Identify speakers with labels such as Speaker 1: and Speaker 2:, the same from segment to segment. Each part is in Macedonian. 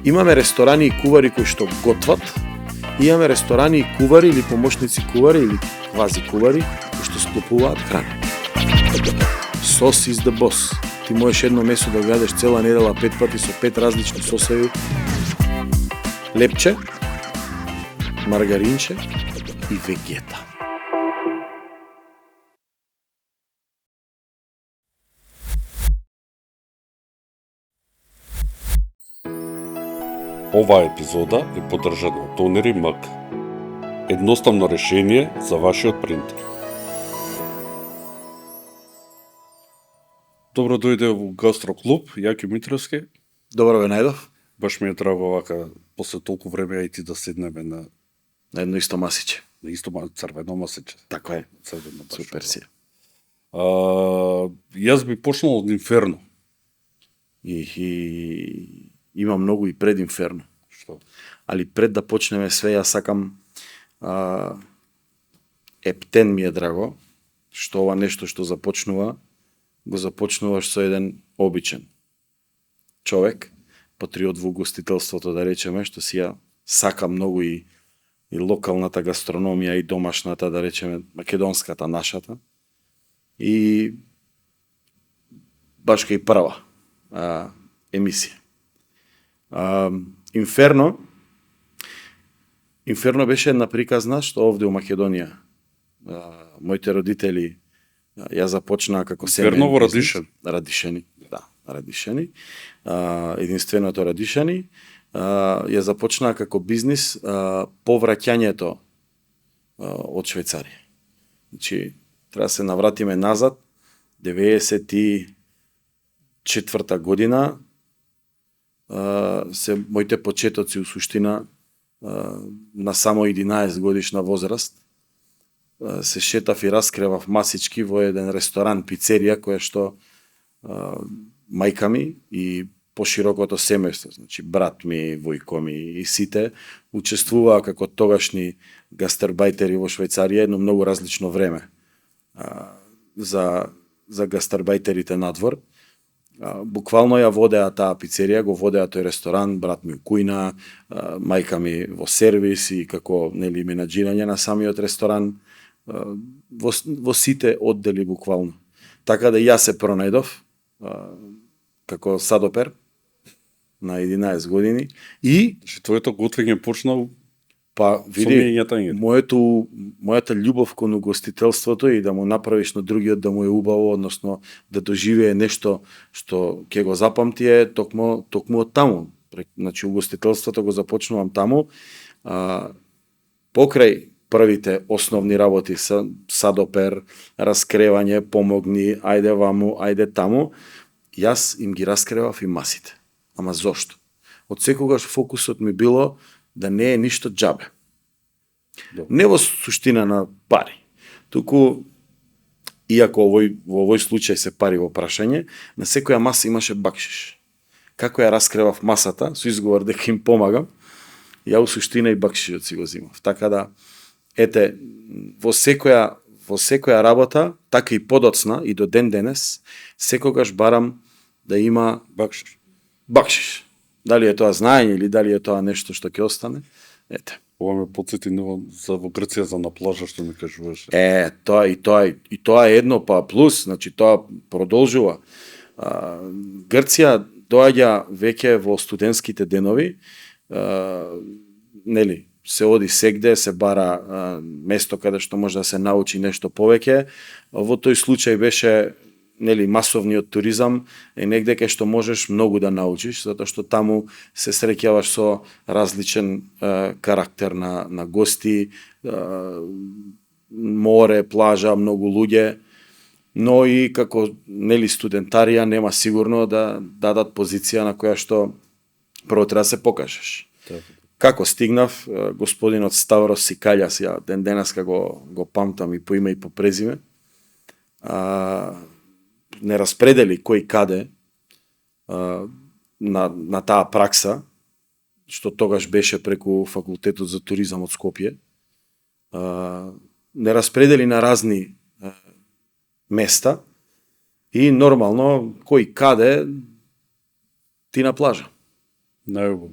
Speaker 1: Имаме ресторани и кувари кои што готват, имаме ресторани и кувари или помошници кувари или квази кувари кои што склопуваат храна. Сос is the boss. Ти можеш едно месо да го јадеш цела недела 5 пати со 5 различни сосеви. Лепче, маргаринче и вегета.
Speaker 2: Оваа епизода е поддржана од Тонери Мак. Едноставно решение за вашиот принтер. Добро дојде во Гастроклуб, Јаки Митровски.
Speaker 1: Добро ве најдов.
Speaker 2: Баш ми е драго вака, после толку време и ти да седнеме на
Speaker 1: едно исто масиче.
Speaker 2: На исто црвено масиче.
Speaker 1: Така е.
Speaker 2: Црвено баш.
Speaker 1: Супер си.
Speaker 2: Јас би почнал од Инферно.
Speaker 1: И има многу и пред Инферно.
Speaker 2: Што?
Speaker 1: Али пред да почнеме све, јас сакам Ептен ми е драго, што ова нешто што започнува, го започнуваш со еден обичен човек, патриот во угостителството, да речеме, што си ја сака многу и локалната гастрономија, и домашната, да речеме, македонската, нашата. И баш кај прва емисија. Инферно беше една приказна што овде у Македонија моите родители ја започнаа како семеен
Speaker 2: Инферно во
Speaker 1: бизнес.
Speaker 2: Радишен.
Speaker 1: Радишени, да, Радишени. Единственото Радишени. Ја започнаа како бизнис по враќањето од Швајцарија. Значи, треба да се навратиме назад, 94-та година, се моите почетоци у суштина на само 11 годишна возраст се шетав и раскревав масички во еден ресторан, пицерија, која што мајка ми и поширокото семејство, значи брат ми, војко ми и сите учествуваа како тогашни гастарбајтери во Швајцарија едно многу различно време за гастарбајтерите надвор. Буквално ја водеа таа пицерија, го водеа тој ресторан, брат ми у кујна, мајка ми во сервис и како нели менаџирање на самиот ресторан, во сите оддели буквално. Така да јас се пронајдов како садопер на 11 години и
Speaker 2: твоето готвење почнал
Speaker 1: види, мојата љубов кон угостителството и да му направиш на другиот да му е убаво, односно да доживее нешто што ќе го запамти е токму од таму. Значи угостителството го започнувам таму. Покрај првите основни работи са садопер, раскревање, помогни, ајде ваму, ајде таму, јас им ги раскревав и масите. Ама зошто? Од секогаш фокусот ми било да не е ништо џабе. Не во суштина на пари, туку, иако во овој случај се пари во прашање, на секоја маса имаше бакшиш. Како ја раскревав масата, со изговор дека им помагам, ја у суштина и бакшишот си го зимав. Така да, ете, во секоја работа, така и подоцна, и до ден денес, секогаш барам да има бакшиш. Дали е тоа знаење или дали е тоа нешто што ќе остане, ете.
Speaker 2: Ова ме подсети за во Грција за на плажа што ми кажуваш.
Speaker 1: Тоа е едно, па плюс, значи тоа продолжува. Грција доаѓа веќе во студентските денови, нели, се оди сегде, се бара место каде што може да се научи нешто повеќе. Во тој случај беше нели масовниот туризам е негде кај што можеш многу да научиш, затоа што таму се среќаваш со различен карактер на гости, море, плажа, многу луѓе, но и како нели студентарија нема сигурно да дадат позиција на која што прво треба да се покажеш. Како стигнав, господинот Ставрос Сикаљас, ја ден денеска го памтам и по име и по презиме, не распредели кој каде на таа пракса, што тогаш беше преку факултетот за туризам од Скопје, не распредели на разни места и нормално кој каде ти на плажа.
Speaker 2: Најубаво.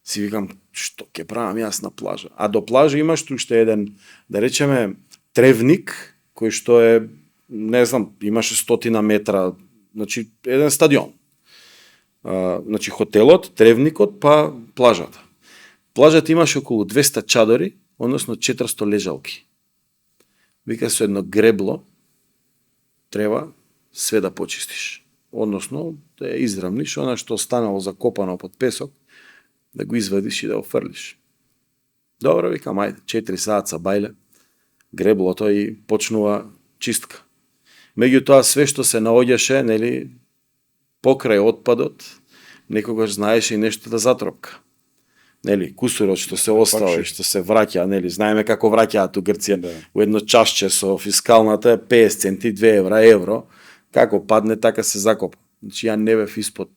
Speaker 1: Си викам, што ќе правам јас на плажа? А до плажа имаш уште еден, да речеме, тревник, кој што е, не знам, имаше 100 метра, значи, еден стадион. Значи, хотелот, тревникот, па плажата. Плажата имаше околу 200 чадори, односно 400 лежалки. Вика, со едно гребло треба све да почистиш. Односно, да ја израмниш, она што останало закопано под песок, да го извадиш и да го фрлиш. Добро, викам, ајде, 4 саат бајле, греблото и почнува чистка. Меѓутоа, све што се наоѓаше, нели, покрај отпадот, некогаш знаеше и нешто да затропка. Нели, кусурот што се остава и што се враќа, нели, знаеме како враќаат у Грција, у едно чашче со фискалната 50 центи, 2 евро, како падне, така се закопа. Значи, ја не бев испод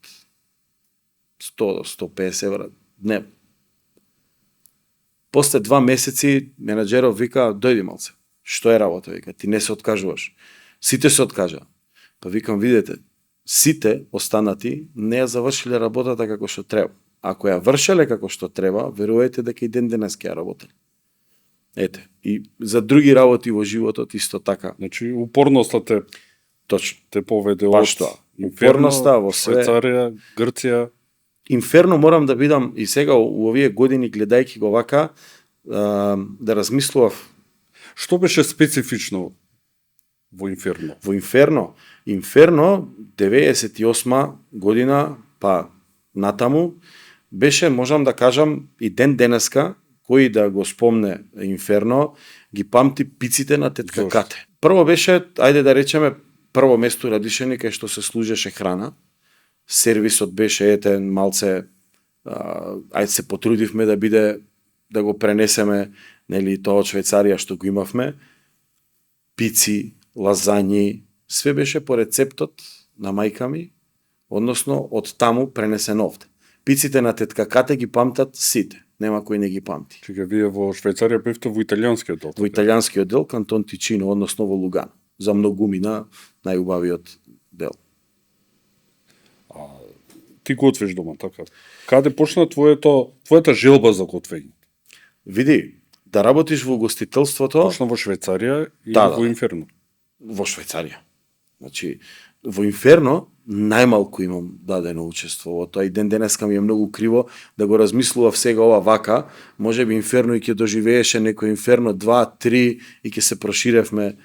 Speaker 1: 100 до 150 евра дневно. После 2 месеци, менаџеров вика, дојди малце. Што е работа, вика, ти не се откажуваш. Сите се откажа. Па викам, видете, сите останати не ја завршиле работата како што треба. Ако ја вршеле како што треба, верувајте дека и ден денес ќе ја работеле. Ете, и за други работи во животот исто така.
Speaker 2: Значи, упорноста
Speaker 1: Точно.
Speaker 2: те поведе
Speaker 1: Па
Speaker 2: од
Speaker 1: што?
Speaker 2: Инферно,
Speaker 1: Упорноста во све.
Speaker 2: Швајцарија, Грција.
Speaker 1: Инферно морам да бидам и сега у овие години гледајќи го вака, да размислував.
Speaker 2: Што беше специфично во Инферно?
Speaker 1: Во Инферно 98 година, па натаму, беше, можам да кажам, и ден денеска, кој да го спомне Инферно, ги памти пиците на тетка
Speaker 2: Зошто?
Speaker 1: Кате. Прво беше, ајде да речеме, прво место Радишани кај што се служеше храна. Сервисот беше етен малце, ајде се потрудивме да биде, да го пренесеме, нели, тоа од Швајцарија што го имавме. Пици, лазањи, све беше по рецептот на мајка ми, односно од таму пренесен овде. Пиците на тетка Кате ги памтат сите, нема кој не ги памти.
Speaker 2: Чека, вие во Швајцарија бевте во италијанскиот дел.
Speaker 1: Во италијанскиот дел, кантон Тичино, односно во Лугано. За многумина најубавиот дел.
Speaker 2: Ти готвиш дома, така? Каде почна твојата желба за готвење?
Speaker 1: Види, да работиш во угостителството
Speaker 2: Почна во Швајцарија и
Speaker 1: Да,
Speaker 2: во
Speaker 1: да.
Speaker 2: Инферно.
Speaker 1: во Швајцарија. Значи, во Инферно најмалку имам дадено учество во тоа и ден денеска ми е многу криво да го размислував сега ова вака, можеби Инферно и ќе доживееше некој Инферно 2, 3 и ќе се проширевме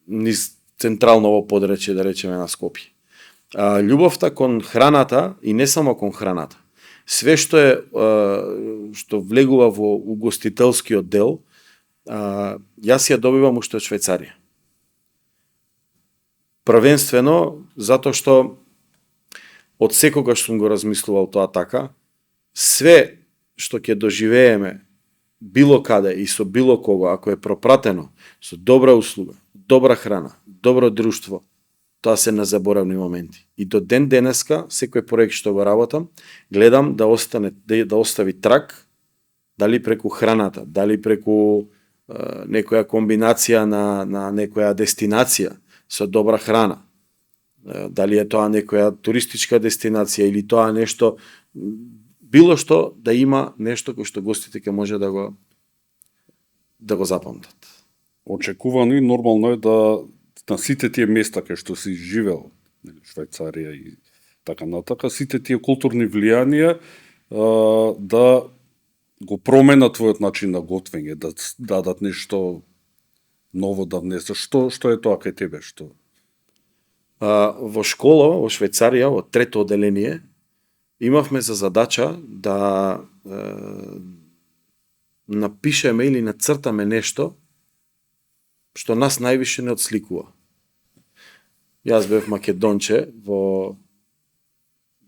Speaker 1: низ централново подречје, да речеме, на Скопје. Љубовта кон храната и не само кон храната. Све што е што влегува во угостителскиот дел, јас ја добивам уште од Швајцарија. Првенствено затоа што од секогаш сум го размислувал тоа така, све што ќе доживееме било каде и со било кого, ако е пропратено со добра услуга, добра храна, добро друштво, тоа се незаборавни моменти. И до ден денеска, секој проект што го работам, гледам да остави трак, дали преку храната, дали преку некоја комбинација на некоја дестинација со добра храна. Дали е тоа некоја туристичка дестинација или тоа нешто, било што да има нешто кој што гостите ќе може да го запамтат.
Speaker 2: Очекувано и нормално е да на сите тие места кај што си живел, Швајцарија и така натака, сите тие културни влијанија да го променат твојот начин на готвење, да дадат нешто ново да внесеш. Што е тоа кај тебе? Што?
Speaker 1: Во школа, во Швајцарија, во трето оделение, имавме за задача да напишеме или нацртаме нешто што нас највише не отсликува. Јас бев македонче во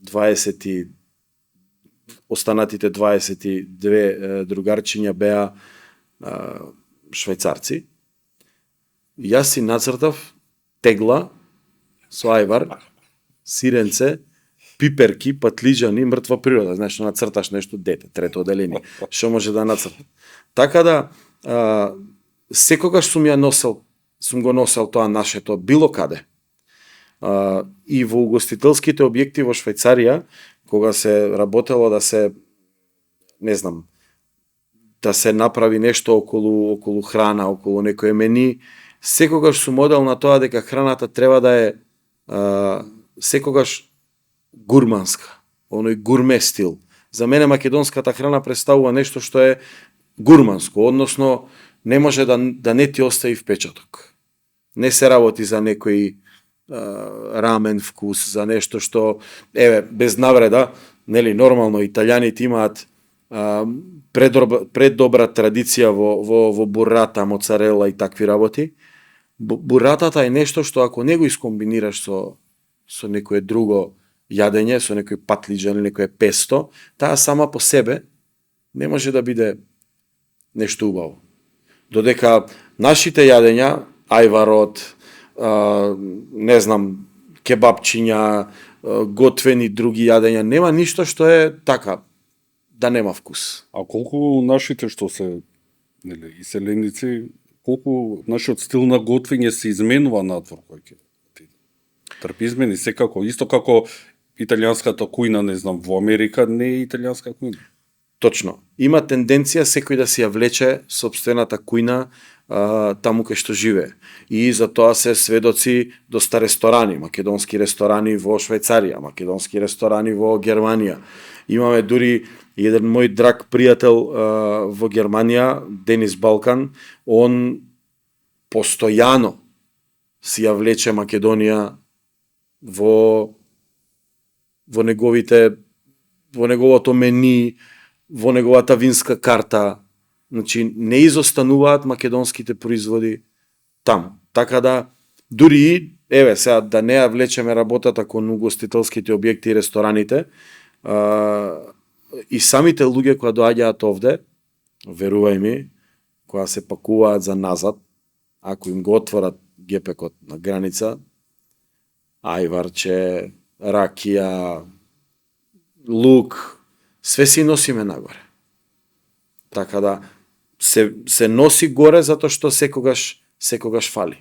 Speaker 1: 20 останатите 22 другарчиња беа швајцарци. Јас си нацртав тегла со ајвар, сиренце, пиперки, патлиџани, мртва природа. Знаеш, нацрташ нешто дете, трето оделение. Што може да нацрта? Така да, секогаш сум го носел тоа нашето било каде. И во угостителските објекти во Швајцарија, кога се работело да се, не знам, да се направи нешто околу храна, околу некое мени, секогаш сум одел на тоа дека храната треба да е секогаш гурманска, оној гурме стил. За мене македонската храна представува нешто што е гурманско, односно не може да не ти остави впечаток. Не се работи за некој рамен вкус, за нешто што, без навреда, нели, нормално италијаните имаат предобра традиција во бурата, моцарела и такви работи. Буратата е нешто што ако не го искомбинираш со некое друго јадење, со некој патлиџан или некое песто, таа сама по себе не може да биде нешто убаво. Додека нашите јадења, ајварот, не знам, кебапчиња, готвени други јадења, нема ништо што е така, да нема вкус.
Speaker 2: А колку нашите што се, нели, иселеници, колку нашиот стил на готвење се изменува надвор кој ќе трпи измени секако, исто како италијанската кујна, не знам, во Америка не е италијанска кујна.
Speaker 1: Точно. Има тенденција секој да си ја влече собствената кујна таму кај што живее. И за тоа се сведоци доста ресторани, македонски ресторани во Швајцарија, македонски ресторани во Германија. Имаме дури еден мој драг пријател во Германија, Денис Балкан, он постојано си ја влече Македонија во неговото мени, во неговата винска карта. Значи, не изостануваат македонските производи таму. Така да, дури, сега, да не ја влечеме работата кон угостителските објекти и рестораните, и самите луѓе кои доаѓаат овде, верувај ми, кои се пакуваат за назад, ако им го отворат гепекот на граница, ајварче, ракија, лук, све си носиме нагоре. Така да, се носи горе затоа што секогаш фали.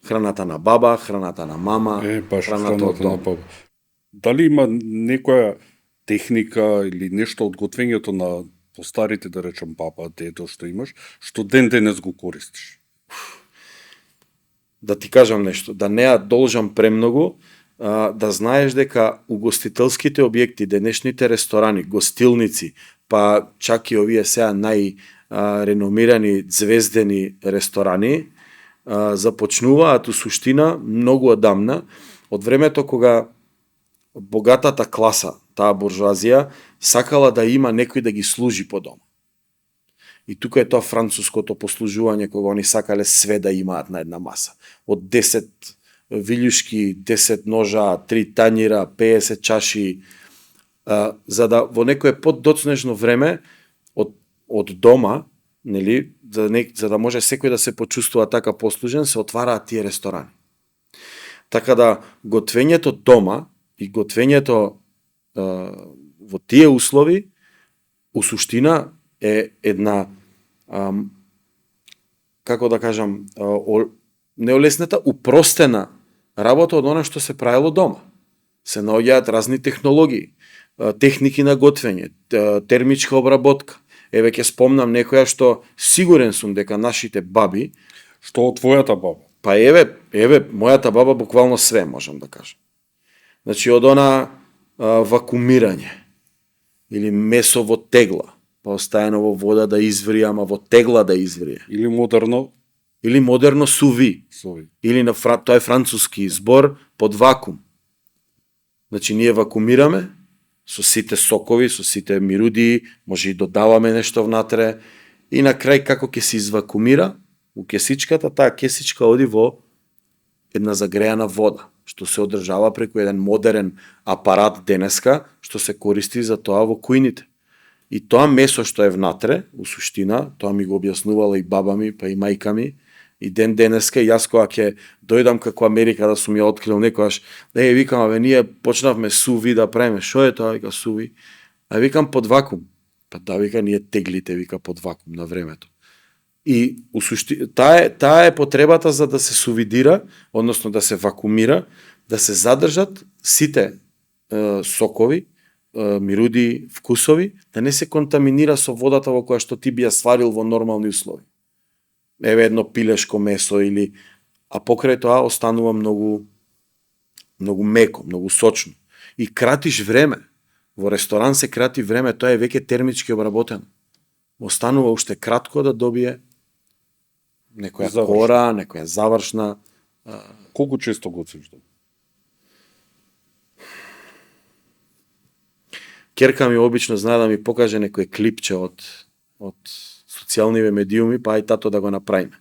Speaker 1: Храната на баба, храната на мама, храната од дом.
Speaker 2: Дали има некоја техника или нешто од готвењето на постарите, да речем папа, дедо, што имаш, што ден денес го користиш?
Speaker 1: Да ти кажам нешто, да не ја должам премногу, да знаеш дека угостителските објекти, денешните ресторани, гостилници, па чак и овие сега најреномирани звездени ресторани, започнуваат у суштина многу одамна, од времето кога богатата класа, таа буржуазија, сакала да има некој да ги служи по дома. И тука е тоа француското послужување, кога они сакале све да имаат на една маса. Од 10 вилјушки, 10 ножа, 3 тањира, 50 чаши, за да во некое поддоцнежно време од дома, нели, за да може секој да се почувствува така послужен, се отвараат тие ресторани. Така да готвењето дома и готвењето во тие услови у суштина е една како да кажам, неолесната, упростена работа од она што се правило дома. Се наоѓаат разни технологии, техники на готвење, термичка обработка. Еве ќе спомнам некоја што сигурен сум дека нашите баби...
Speaker 2: Што од твојата баба?
Speaker 1: Па еве, мојата баба буквално све, можам да кажам. Значи, од она вакуумирање, или месо во тегла, па остаено во вода да изврие, ама во тегла да изврие.
Speaker 2: Или
Speaker 1: модерно суви. Или тоа е француски збор под вакуум. Значи, ние вакуумираме со сите сокови, со сите мируди, може и додаваме нешто внатре, и на крај како ќе се извакуумира, у кесичката, таа кесичка оди во една загреана вода, што се одржава преку еден модерен апарат денеска, што се користи за тоа во кујните. И тоа месо што е внатре, у суштина, тоа ми го објаснувала и баба ми, па и мајка ми, и ден денеска, јас кога ќе дојдам како Америка да сум ја открил некојаш, викам, ние почнавме суви да правиме, шо е тоа, вика, суви? А викам, под вакуум. Па да, вика, ние теглите, вика, под вакуум на времето. И таа е потребата за да се сувидира, односно да се вакуумира, да се задржат сите сокови мируди, вкусови, да не се контаминира со водата во која што ти би ја сварил во нормални услови. Еве едно пилешко месо или а покрај тоа останува многу меко, многу сочно. И кратиш време. Во ресторан се крати време, тоа е веќе термички обработено. Останува уште кратко да добие некоја кора, некоја завршна.
Speaker 2: Колку често готвиш дома?
Speaker 1: Керка ми обично знае да ми покаже некој клипче од социјалниве медиуми, па ај тато да го направиме.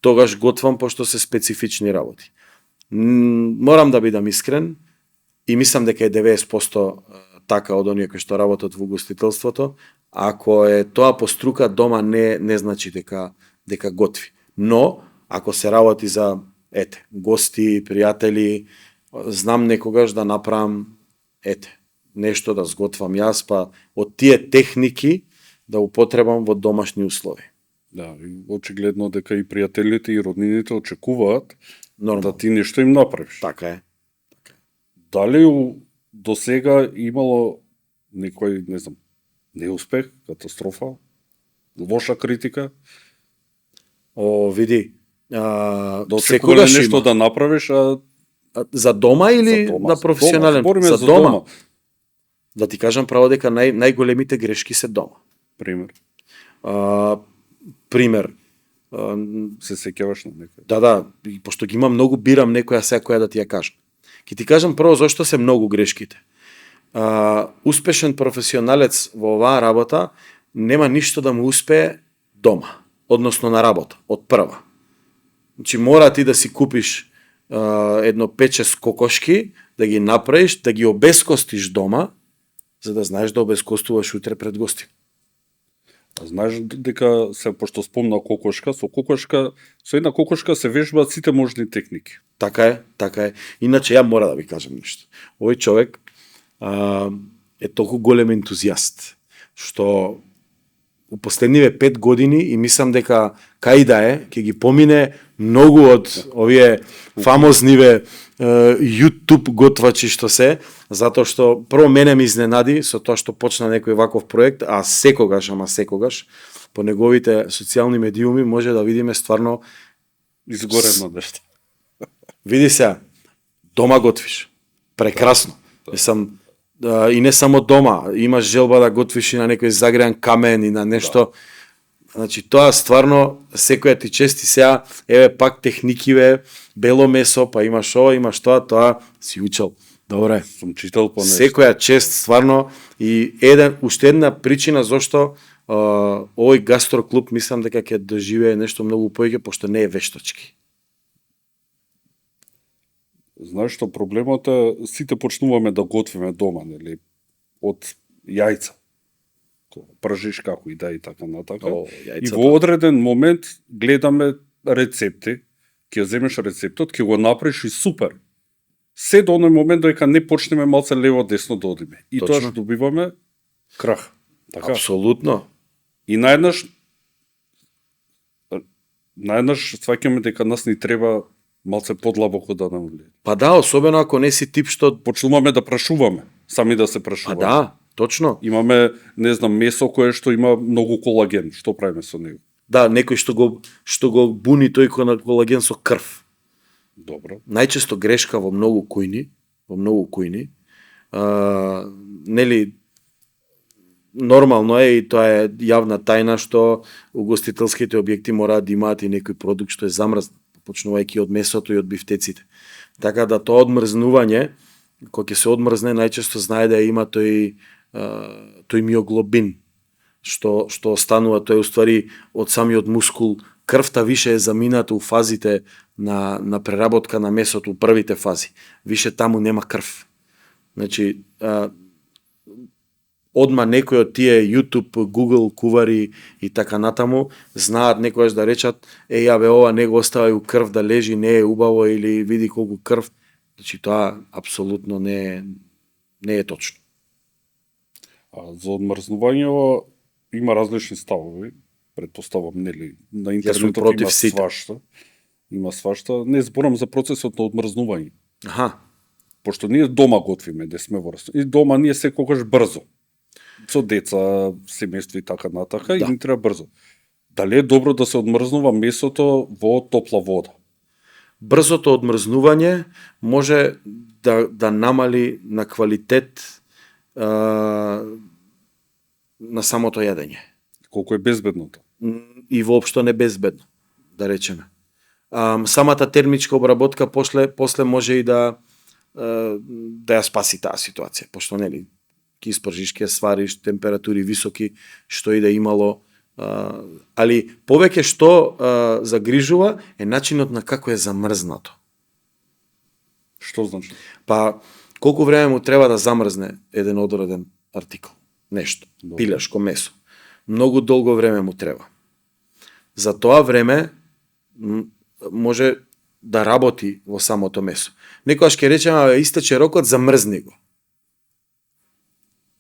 Speaker 1: Тогаш готвам пошто се специфични работи. Морам да бидам искрен и мислам дека е 90% така од оние кои што работат во угостителството. Ако е тоа по струка дома не значи дека готви. Но ако се работи за гости, пријатели, знам некогаш да направам нешто да сготвам јас, па од тие техники да употребам во домашни услови.
Speaker 2: Да, и очигледно дека и пријателите и роднините очекуваат
Speaker 1: Нормално.
Speaker 2: да ти нешто им направиш.
Speaker 1: Така е.
Speaker 2: Дали до сега имало некој, не знам, неуспех, катастрофа, лоша критика?
Speaker 1: Види,
Speaker 2: Да очекувале
Speaker 1: секогаш
Speaker 2: нешто
Speaker 1: има.
Speaker 2: да направиш,
Speaker 1: За дома или
Speaker 2: за дома,
Speaker 1: на професионален?
Speaker 2: Збориме
Speaker 1: За
Speaker 2: за
Speaker 1: дома.
Speaker 2: дома.
Speaker 1: Да ти кажам право дека најголемите грешки се дома.
Speaker 2: Пример.
Speaker 1: Пример.
Speaker 2: Се сеќаваш на некој?
Speaker 1: Да, и пошто ги имам многу, бирам некоја секоја да ти ја кажам. Ке ти кажам прво зашто се многу грешките. Успешен професионалец во оваа работа нема ништо да му успее дома, односно на работа, од прва. Значи мора ти да си купиш едно 5-6 кокошки, да ги направиш, да ги обескостиш дома, за да знаеш да обескостуваш утре пред гости.
Speaker 2: А знаеш дека пошто спомна кокошка, со една кокошка се вежбаат сите можни техники.
Speaker 1: Така е. Иначе ја мора да ви кажам нешто. Овој човек е толку голем ентузијаст, што у последниве 5 години и мислам дека кај да е, ќе ги помине многу од овие фамозниве YouTube готвачи што се, затоа што прво мене ми изненади со тоа што почна некој ваков проект, а секогаш по неговите социјални медиуми може да видиме стварно
Speaker 2: Изгорено нешто.
Speaker 1: види се, дома готвиш. Прекрасно. Мислам, и не само дома, имаш желба да готвиш и на некој загреан камен и на нешто. Значи тоа стварно секоја ти чести сега, еве пак техникиве, бело месо, па имаш ова, имаш тоа си учел. Добре.
Speaker 2: Сум читал по нешто.
Speaker 1: Секоја чест стварно и уште една причина зашто овој гастроклуб мислам дека ќе доживее нешто многу поеќе пошто не е вештачки.
Speaker 2: Знаеш што проблемот е, сите почнуваме да готвиме дома, нели? Од јајца. Пржиш како и да и така натака. И во одреден момент гледаме рецепти, ќе земеш рецептот, ќе го направиш и супер. Се до оној момент додека не почнеме малце лево десно да одиме. И
Speaker 1: Точно.
Speaker 2: тоа што добиваме крах. Така.
Speaker 1: Апсолутно.
Speaker 2: И наеднаш сваќаме дека нас ни треба малце подлабоко да нам влие.
Speaker 1: Па да, особено ако не си тип што
Speaker 2: Почнуваме да прашуваме, сами да се
Speaker 1: па
Speaker 2: прашуваме.
Speaker 1: да, точно.
Speaker 2: Имаме, не знам, месо кое што има многу колаген. Што правиме со него?
Speaker 1: Да, некој што го буни тој колаген со крв.
Speaker 2: Добро.
Speaker 1: Најчесто грешка во многу кујни, нели нормално е и тоа е јавна тајна што угостителските објекти мораат да имаат и некој продукт што е замрзнат, почнувајќи од месото и од бифтеците. Така да тоа одмрзнување, кога ќе се одмрзне, најчесто знае да има тој миоглобин, што останува, тој уствари од самиот мускул. Крвта више е замината у фазите на преработка на месото, у првите фази. Више таму нема крв. Значи, одма некој од тие YouTube, Google кувари и така натаму знаат некојаш да речат јабе ова не го оставај у крв да лежи, не е убаво или види колку крв. Значи тоа апсолутно не е точно.
Speaker 2: А за одмрзнување има различни ставови, претпоставам, нели, на интернетот
Speaker 1: против
Speaker 2: има
Speaker 1: сите.
Speaker 2: свашта. Има свашта. Не зборам за процесот на одмрзнување.
Speaker 1: Аха.
Speaker 2: пошто ние дома готвиме, де сме во ресторан, и дома ние секогаш брзо. Со деца, семејство и така натака,
Speaker 1: Да.
Speaker 2: и ни треба брзо. Дали е добро да се одмрзнува месото во топла вода?
Speaker 1: Брзото одмрзнување може да намали на квалитет на самото јадење.
Speaker 2: Колку е безбедното?
Speaker 1: И воопшто не безбедно, да речеме. Самата термичка обработка после може и да ја спаси таа ситуација, пошто нели ќе испржиш, ќе свариш, температури високи, што и да имало, али повеќе што загрижува е начинот на како е замрзнато.
Speaker 2: Што значи?
Speaker 1: Па колку време му треба да замрзне еден одреден артикл, нешто, пилешко месо. Многу долго време му треба. За тоа време може да работи во самото месо. Некогаш ќе речеме, истече рокот, замрзни го.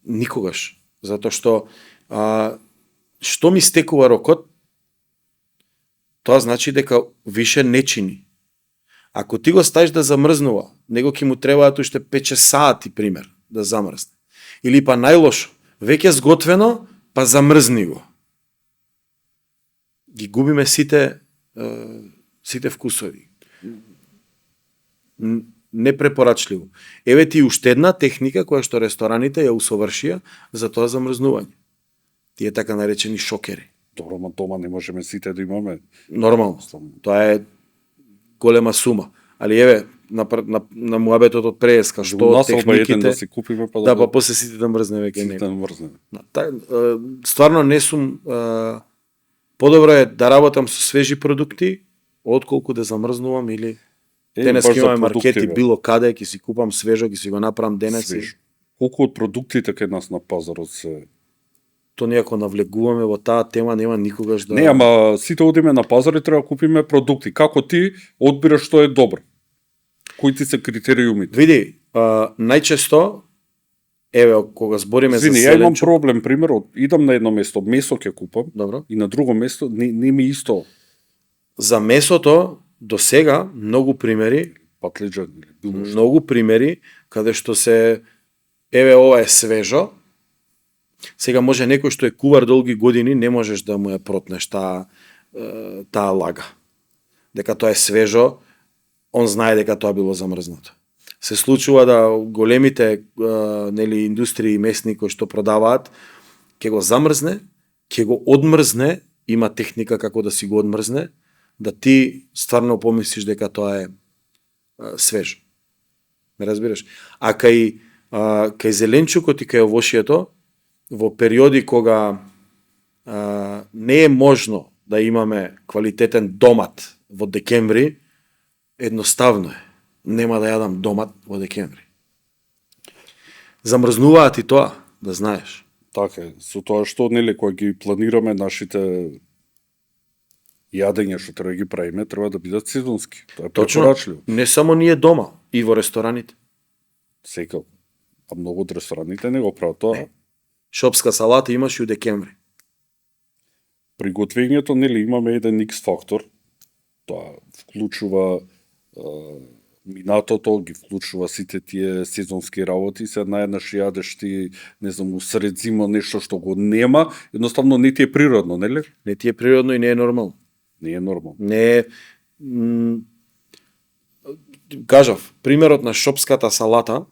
Speaker 1: Никогаш. Затоа што ми стекува рокот, тоа значи дека више не чини. Ако ти го ставиш да замрзнува, него ќе му требаат уште 5-6 сати, пример, да замрзне. Или па најлошо, веќе сготвено, па замрзни го. Ги губиме сите вкусови. Непрепорачливо. Еве ти уште една техника која што рестораните ја усовршија за тоа замрзнување. Тие така наречени шокери.
Speaker 2: Добро, ма дома не можеме сите да имаме.
Speaker 1: Нормално. Тоа е голема сума. Али еве, на муабетот од преска, што техниките...
Speaker 2: да си купиме, па
Speaker 1: да, па после сите да мрзне веќе
Speaker 2: сите да мрзне.
Speaker 1: Стварно не сум... Подобро е да работам со свежи продукти, отколку да замрзнувам или... Денес имаме маркети било каде, ќе си купам свежо, ќе си го направам денес.
Speaker 2: Свежо. Колку од продуктите кај нас на пазарот се...
Speaker 1: То ние ако навлегуваме во таа тема, нема никогаш да...
Speaker 2: Не, ама сите одиме на пазар и треба да купиме продукти. Како ти одбираш што е добро? Кои ти се критериумите?
Speaker 1: Види, најчесто, еве, кога збориме за
Speaker 2: ја имам проблем, пример, идам на едно место, месо ќе купам,
Speaker 1: добро,
Speaker 2: и на друго место не ми исто.
Speaker 1: За месото, до сега, многу примери,
Speaker 2: патлиџан или било што.
Speaker 1: Многу примери, каде што се, еве, ова е свежо, сега може некој што е кувар долги години, не можеш да му ја протнеш таа лага. Дека тоа е свежо, он знае дека тоа било замрзнато. Се случува да големите нели индустрии месни кои што продаваат, ќе го замрзне, ќе го одмрзне, има техника како да си го одмрзне, да ти стварно помислиш дека тоа е свежо. Ме разбираш? А кај зеленчукот и кај овошјето, во периоди кога не е можно да имаме квалитетен домат во декември, едноставно е. Нема да јадам домат во декември. Замрзнуваат и тоа, да знаеш.
Speaker 2: Така е. Со тоа што, нели, кога ги планираме нашите јадења што треба да ги правиме, треба да бидат сезонски. Тоа е препорачливо.
Speaker 1: Не само ние дома, и во рестораните.
Speaker 2: Секако. А многу од рестораните не го прават тоа.
Speaker 1: Шопска салата имаш и у декември.
Speaker 2: При готвењето, нели, имаме еден X фактор. Тоа вклучува минатото, ги вклучува сите тие сезонски работи, се наеднаш јадеш ти, не знам, усред зима нешто што го нема, едноставно не ти е природно, нели?
Speaker 1: Не ти е природно и не е нормално.
Speaker 2: Не е нормално.
Speaker 1: Не е... Кажав, примерот на шопската салата,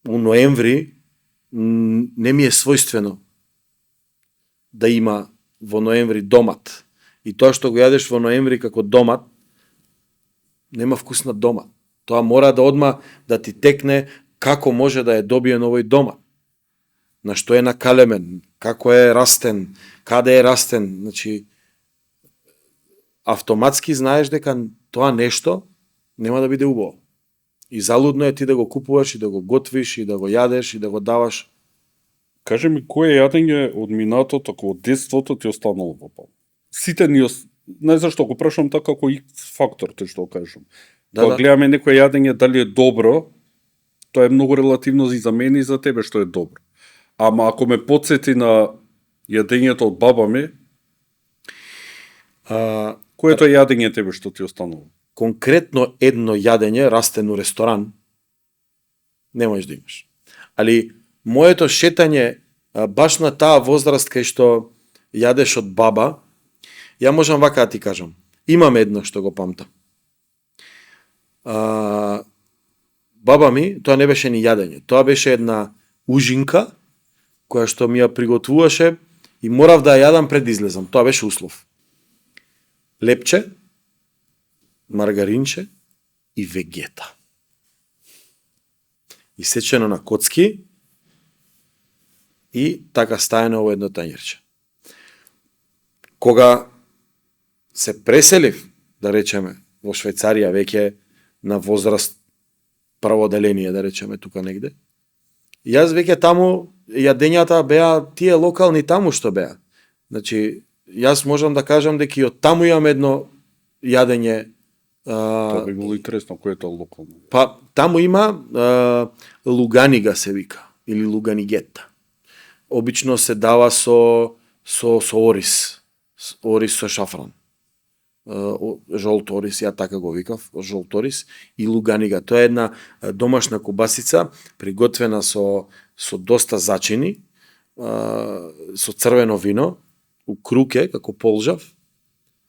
Speaker 1: у ноември, не ми е својствено да има во ноември домат. И тоа што го јадеш во ноември како домат, нема вкус на домат. Тоа мора да одма да ти текне како може да е добиен овој домат. На што е накалемен, како е растен, каде е растен. Значи, автоматски знаеш дека тоа нешто нема да биде убаво. И залудно е ти да го купуваш и да го готвиш и да го јадеш и да го даваш.
Speaker 2: Кажи ми, кое јадење од минатото, од детството ти останало во памет? Сите ни не зашто го прашам така како X фактор, тој што кажам. Кога гледаме некој јадење дали е добро, тоа е многу релативно и за мене и за тебе што е добро. Ама ако ме потсети на јадењето од баба ми, кое тоа јадење тебе што ти останало?
Speaker 1: Конкретно едно јадење, растен у ресторан, не можеш да имаш. Али моето шетање баш на таа возраст кај што јадеш од баба, ја можам вака да ти кажам. Имам едно што го памтам. Баба ми, тоа не беше ни јадење, тоа беше една ужинка која што ми ја приготвуваше и морав да ја јадам пред да излезам. Тоа беше услов. Лепче, маргаринче и вегета. Исечено на коцки и така стаено во едно тањерче. Кога се преселив, да речеме, во Швајцарија веќе на возраст прво оделение, да речеме, тука негде, јас веќе таму јадењата беа тие локални таму што беа. Значи, јас можам да кажам дека и од таму имам едно јадење.
Speaker 2: Тоа би било интересно, кој е тоа локално?
Speaker 1: Па, таму има луганига се вика, или луганигета. Обично се дава со орис, орис со шафран. Жолт орис, ја така го викав, жолт орис и луганига. Тоа е една домашна кубасица, приготвена со доста зачини, со црвено вино, у круке, како полжав,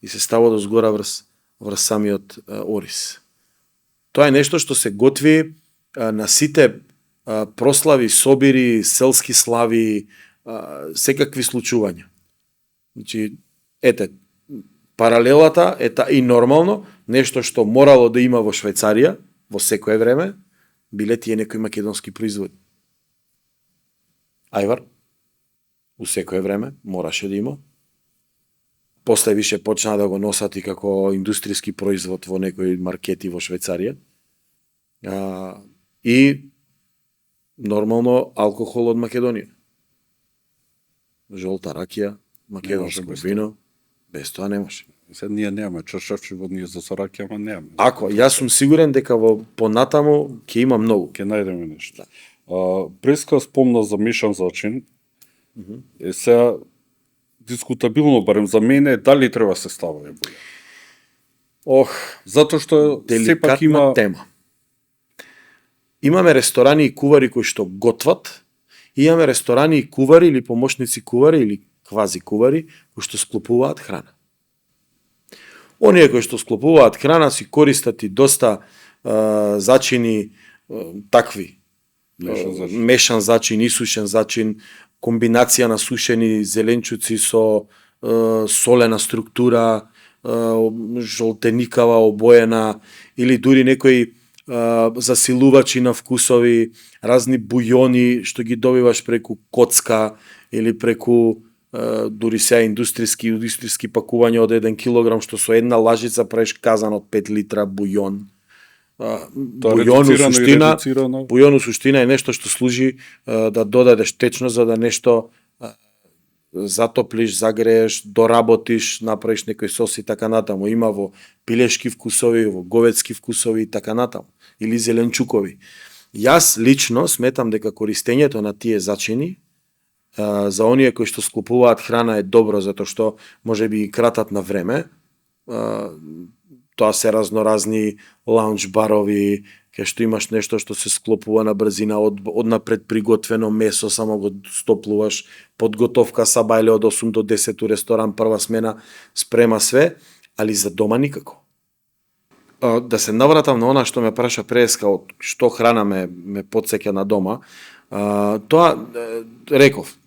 Speaker 1: и се става до згора врз самиот орис. Тоа е нешто што се готви на сите прослави, собири, селски слави, секакви случувања. Значи, ете, паралелата е и нормално, нешто што морало да има во Швајцарија, во секое време, биле тие некои македонски производи. Ајвар, у секое време, мораше да има. После више почна да го носат и како индустријски производ во некои маркети во Швајцарија. И нормално алкохол од Македонија. Жолта ракија, македонско вино, без тоа не може.
Speaker 2: Се ние немаме чаршавчи во ние за соракија, ама немаме.
Speaker 1: Ако, јас сум сигурен дека во понатаму ќе има многу.
Speaker 2: Ќе најдеме нешто. Преска спомна за мешан зачин. Е сега дискутабилно, барем за мене, дали треба се ставува боја. Затоа што сепак има
Speaker 1: тема. Имаме ресторани и кувари кои што готват, и имаме ресторани и кувари или помошници кувари или квази кувари кои што склопуваат храна. Оние кои што склопуваат храна си користат и доста зачини такви. Мешан зачин, исушен зачин, комбинација на сушени зеленчуци со солена структура, жолтеникава, обоена, или дури некои засилувачи на вкусови, разни бујони што ги добиваш преку коцка или преку дури сега индустријски пакувања од 1 килограм, што со една лажица правиш казан од 5 литра бујон. Бујон у суштина е нешто што служи да додадеш течност за да нешто затоплиш, загрееш, доработиш, направиш некој сос и така натаму. Има во пилешки вкусови, во говедски вкусови и така натаму. Или зеленчукови. Јас лично сметам дека користењето на тие зачини за оние кои што склопуваат храна е добро, затоа што може би кратат на време. Тоа се разноразни лаунж барови, кај што имаш нешто што се склопува на брзина, однапред приготвено месо, само го стоплуваш, подготовка са бајле од 8 до 10 у ресторан, прва смена, спрема све, али за дома никако. Да се навратам на она што ме праша преска, од што храна ме потсеќа на дома, тоа, реков,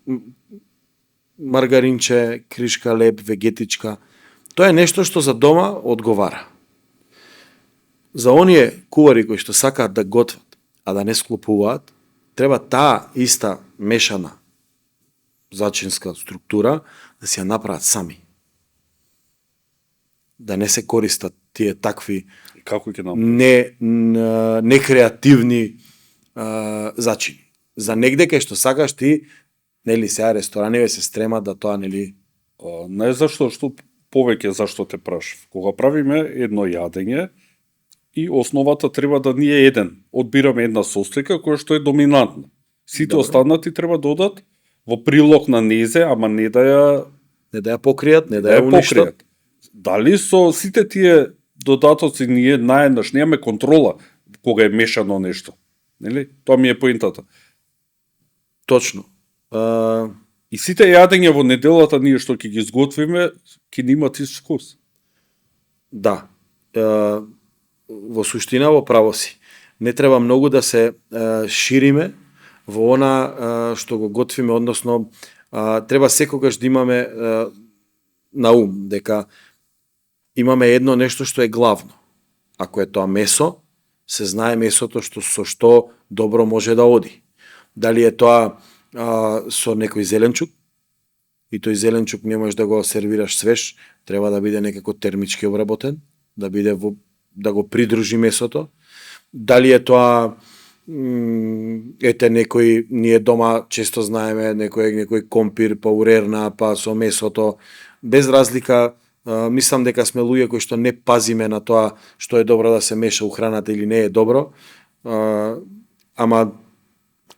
Speaker 1: маргаринче, кришка леб, вегетичка, тоа е нешто што за дома одговара. За оние кувари кои што сакаат да готват, а да не склопуваат, треба таа иста мешана зачинска структура да си ја направат сами. Да не се користат тие такви некреативни зачини. За негде кај што сакаш ти, нели сега рестораниве се стремат да тоа, нели...
Speaker 2: Не зашто, што повеќе зашто те прашав. Кога правиме едно јадење, и основата треба да ни е еден. Одбираме една состојка која што е доминантна. Сите останати треба да одат во прилог на незе, ама не да ја
Speaker 1: покријат, не да ја уништат.
Speaker 2: Дали со сите тие додатоци ние наеднаш немаме контрола кога е мешано нешто? Нели? Тоа ми е поентата.
Speaker 1: Точно.
Speaker 2: И сите јадења во неделата ние што ќе ги изготвиме, ќе ни имат ист вкус.
Speaker 1: Да. Во суштина во право си. Не треба многу да се шириме во она што го готвиме, односно треба секогаш да имаме на ум дека имаме едно нешто што е главно. Ако е тоа месо, се знае месото со што добро може да оди. Дали е тоа со некој зеленчук, и тој зеленчук не можеш да го сервираш свеж, треба да биде некако термички обработен, да биде да го придружи месото. Дали е тоа ете некој, ние дома често знаеме некој компир, па урерна, па со месото, без разлика. Мислам дека сме луѓе кои што не пазиме на тоа што е добро да се меша у храната или не е добро. Ама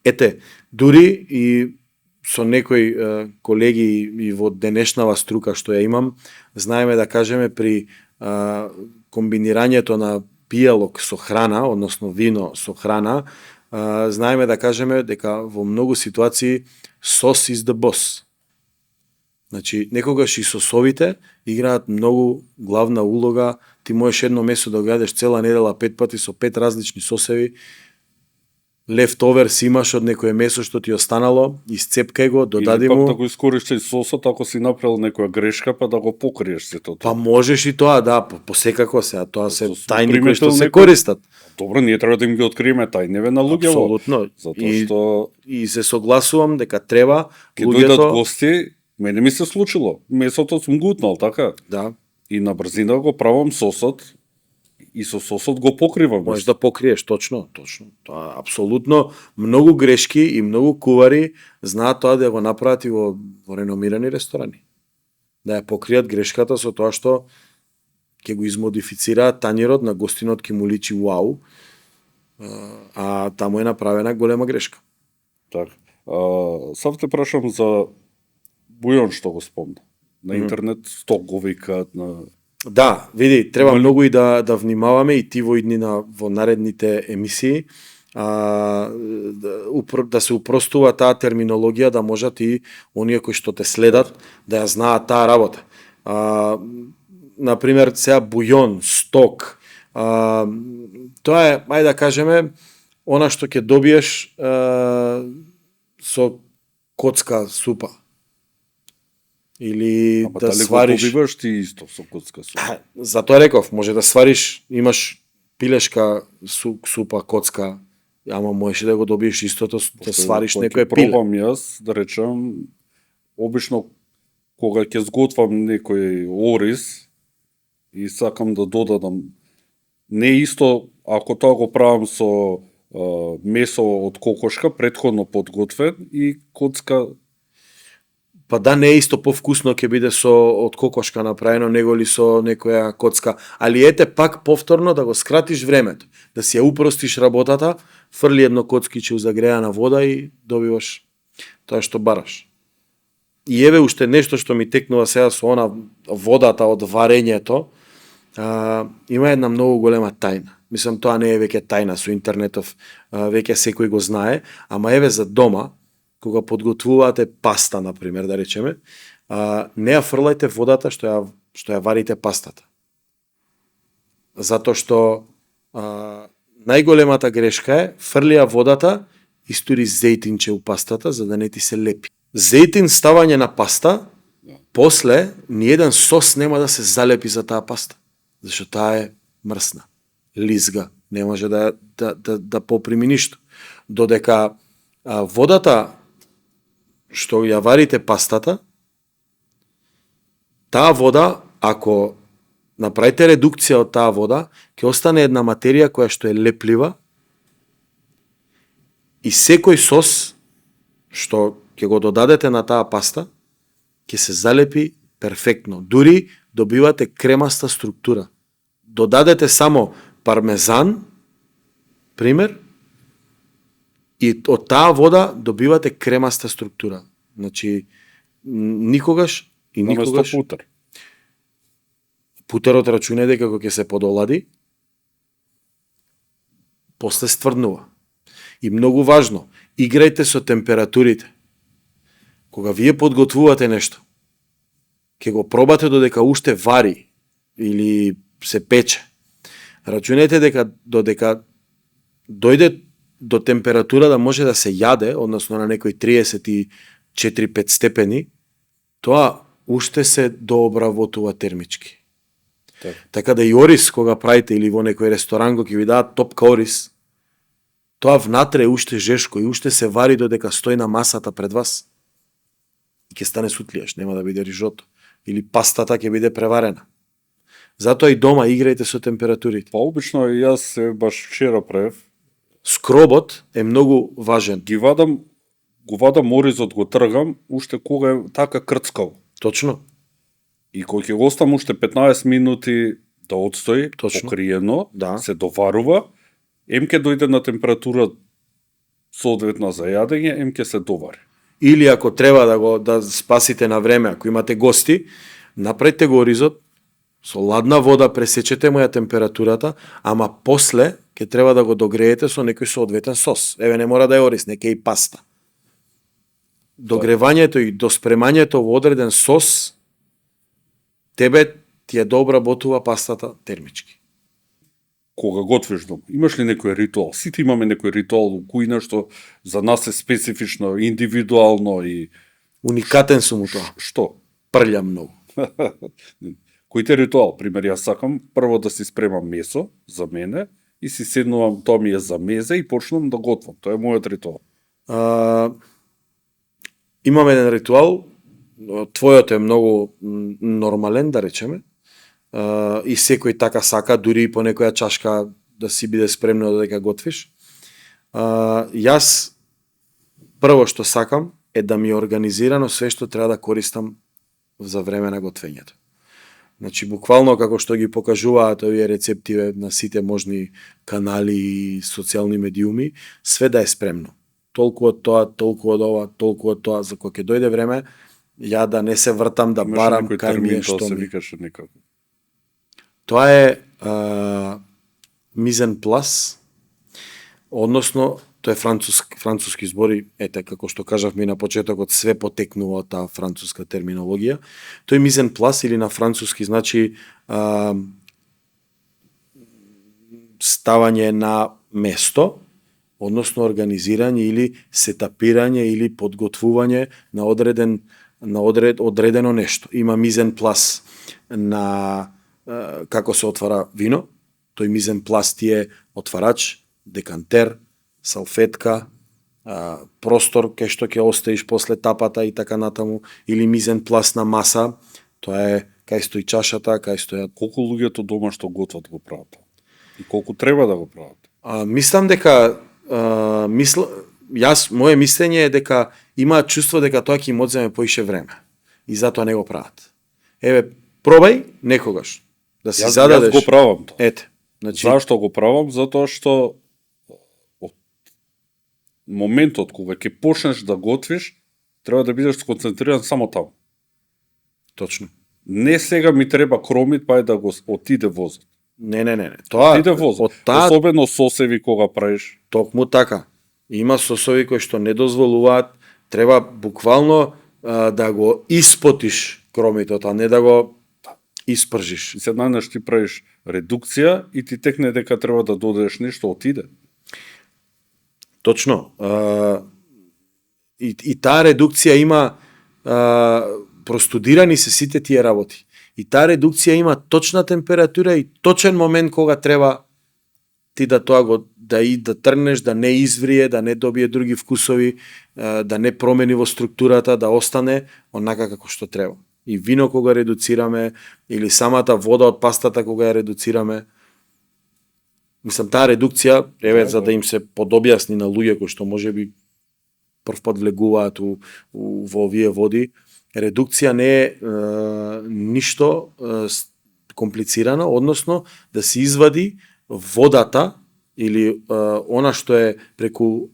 Speaker 1: ете, дури и со некои колеги и во денешнава струка што ја имам, знаеме да кажеме при комбинирањето на пијалок со храна, односно вино со храна, знаеме да кажеме дека во многу ситуации sauce is the boss. Значи, некогаш и сосовите играат многу главна улога. Ти можеш едно месо да го јадеш цела недела 5 пати со 5 различни сосеви. Лефтовер си имаш од некое месо што ти останало, исцепкај го, додади му.
Speaker 2: Или пак да го искористиш сосот ако си направил некоја грешка, па да го покриеш сето тоа.
Speaker 1: Па можеш и тоа, да, посекако се, а тоа се тајни кои што се
Speaker 2: некој...
Speaker 1: користат.
Speaker 2: Добро, ние треба да им ги откриеме тајниве на луѓето.
Speaker 1: Апсолутно.
Speaker 2: Затоа што
Speaker 1: И се согласувам дека треба
Speaker 2: ќе
Speaker 1: луѓето...
Speaker 2: дојдат гости, мене ми се случило. Месото сум гутнал, така?
Speaker 1: Да.
Speaker 2: И на брзина го правам сосот и со сосот го покривам.
Speaker 1: Можеш да покриеш, точно. Тоа апсолутно многу грешки и многу кувари знаат тоа да го направат и во реномирани ресторани. Да ја покријат грешката со тоа што ќе го измодифицираат тањерот, на гостинот ќе му личи вау, а таму е направена голема грешка.
Speaker 2: Така. Сав те прашам за бујон што го спомна. На интернет сток го викаат на...
Speaker 1: Да, види, треба многу и да внимаваме и ти во иднина во наредните емисии да се упростува таа терминологија, да можат и оние кои што те следат да ја знаат таа работа. Например, сега бујон, сток, тоа е, ајде да кажеме, она што ќе добиеш со коцка супа. Или
Speaker 2: Ама
Speaker 1: да
Speaker 2: дали
Speaker 1: свариш...
Speaker 2: го добиваш ти исто со коцка супа?
Speaker 1: Затоа реков, може да свариш, имаш пилешка супа, коцка, ама можеш да го добиеш истото, да свариш некое пиле.
Speaker 2: Пробам јас, да речам, обично кога ќе сготвам некој ориз и сакам да додадам не исто ако тоа го правам со месо од кокошка, претходно подготвен и коцка.
Speaker 1: Па да, не е исто повкусно ќе биде со од кокошка направено, него ли со некоја коцка. Али ете пак повторно да го скратиш времето, да си ја упростиш работата, фрли едно коцкиче у загреана вода и добиваш тоа што бараш. И еве уште нешто што ми текнува сега со она водата од варењето, има една многу голема тајна. Мислам, тоа не е веќе тајна со интернетов, веќе секој го знае, ама еве за дома, кога подготвувате паста, например, да речеме, не ја фрлајте водата што ја варите пастата. Затоа што најголемата грешка е фрли ја водата и стури зејтинче у пастата за да не ти се лепи. Зејтин ставање на паста, после ниеден сос нема да се залепи за таа паста, зашто таа е мрсна, лизга, не може да поприми ништо. Додека водата што ја варите пастата, таа вода, ако направите редукција од таа вода, ќе остане една материја која што е леплива и секој сос што ќе го додадете на таа паста, ќе се залепи перфектно. Дури добивате кремаста структура. Додадете само пармезан, пример, и од таа вода добивате кремаста структура. Значи, никогаш и никогаш...
Speaker 2: путер.
Speaker 1: Путерот рачуне дека кога ќе се подолади, после стврднува. И многу важно, играјте со температурите. Кога вие подготвувате нешто, ќе го пробате додека уште вари или се пече. Рачунајте дека додека дојде до температура да може да се јаде, односно на некои 34-5 степени, тоа уште се дообработува термички. Така да и ориз кога правите или во некој ресторан го ќе ви дадат топка ориз, тоа внатре е уште жешко и уште се вари додека стои на масата пред вас. И ќе стане сутлијаш, нема да биде рижото. Или пастата ќе биде преварена. Затоа и дома играјте со температурите.
Speaker 2: Па обично и јас се баш вчера правев.
Speaker 1: Скробот е многу важен.
Speaker 2: Го вадам оризот, го тргам, уште кога е така крцкаво.
Speaker 1: Точно.
Speaker 2: И кога ќе го оставам уште 15 минути да отстои,
Speaker 1: Точно.
Speaker 2: покриено,
Speaker 1: Да.
Speaker 2: се доварува, ем ќе дојде на температура соодветна за јадење, ем ќе се довари.
Speaker 1: Или ако треба да спасите на време, ако имате гости, направите го оризот, со ладна вода пресечете му ја температурата, ама после ќе треба да го догреете со некој соодветен сос. Еве, не мора да е ориз, нека и паста. Догревањето и доспремањето во одреден сос тебе ти ја дообработува пастата термички.
Speaker 2: Кога готвиш дома, имаш ли некој ритуал? Сите имаме некој ритуал во кујна што за нас е специфично, индивидуално и
Speaker 1: Уникатен сум у тоа.
Speaker 2: што?
Speaker 1: Прљам многу.
Speaker 2: Кој те ритуал? Пример, јас сакам прво да си спремам месо за мене и си седнувам, тоа ми е за мезе и почнам да готвам. Тоа е мојот ритуал.
Speaker 1: Имам еден ритуал, твојот е многу нормален, да речеме, и секој така сака, дури и по некоја чашка да си биде спремно додека готвиш. Јас прво што сакам е да ми е организирано све што треба да користам за време на готвењето. Значи, буквално како што ги покажуваат овие рецепти на сите можни канали и социјални медиуми, све да е спремно. Толку од тоа, толку од ова, толку од тоа, за кога ќе дојде време, ја да не се вртам, да барам кај ми е, што
Speaker 2: се
Speaker 1: ми.
Speaker 2: викаше некако.
Speaker 1: Тоа е мизен плас, односно, тоа е француски збори, ете, како што кажавме на почетокот, све потекнува од таа француска терминологија. Тој мизен плас или на француски значи ставање на место, односно организирање или сетапирање или подготвување на одредено нешто. Има мизен плас на како се отвара вино, тој мизен плас ти е отварач, декантер, салфетка, простор кај што ќе оставиш после тапата и така натаму, или мизен плас на маса, тоа е кај стои чашата, кај стојат.
Speaker 2: Колку луѓето дома што готват го прават? И колку треба да го прават?
Speaker 1: Мислам дека моје мислење е дека имаат чувство дека тоа ќе им одземе поише време и затоа не го прават. Еве, пробај некогаш да си зададеш.
Speaker 2: Јас го правам тоа.
Speaker 1: Ете, значи
Speaker 2: Зашто го правам? Затоа што од моментот кога ќе почнеш да готвиш, треба да бидеш сконцентриран само таму.
Speaker 1: точно.
Speaker 2: Не сега ми треба кромит, па е да го отиде возот.
Speaker 1: Не. Тоа
Speaker 2: Отиде возот. Особено сосеви кога правиш.
Speaker 1: токму така. Има сосови кои што не дозволуваат, треба буквално да го испотиш кромитот, а не да го испржиш.
Speaker 2: И се најнаш ти правиш редукција и ти текне дека треба да додадеш нешто, отиде.
Speaker 1: Точно. И таа редукција има простудирани се сите тие работи. И таа редукција има точна температура и точен момент кога треба ти да тоа го да трнеш, да не изврие, да не добие други вкусови, да не промени во структурата, да остане онака како што треба. И вино кога редуцираме, или самата вода од пастата кога ја редуцираме. Мислам, таа редукција, еве, за да им се подобјасни на луѓе кои што можеби првпат влегуваат во овие води, редукција не е ништо комплицирано, односно да се извади водата или она што е преку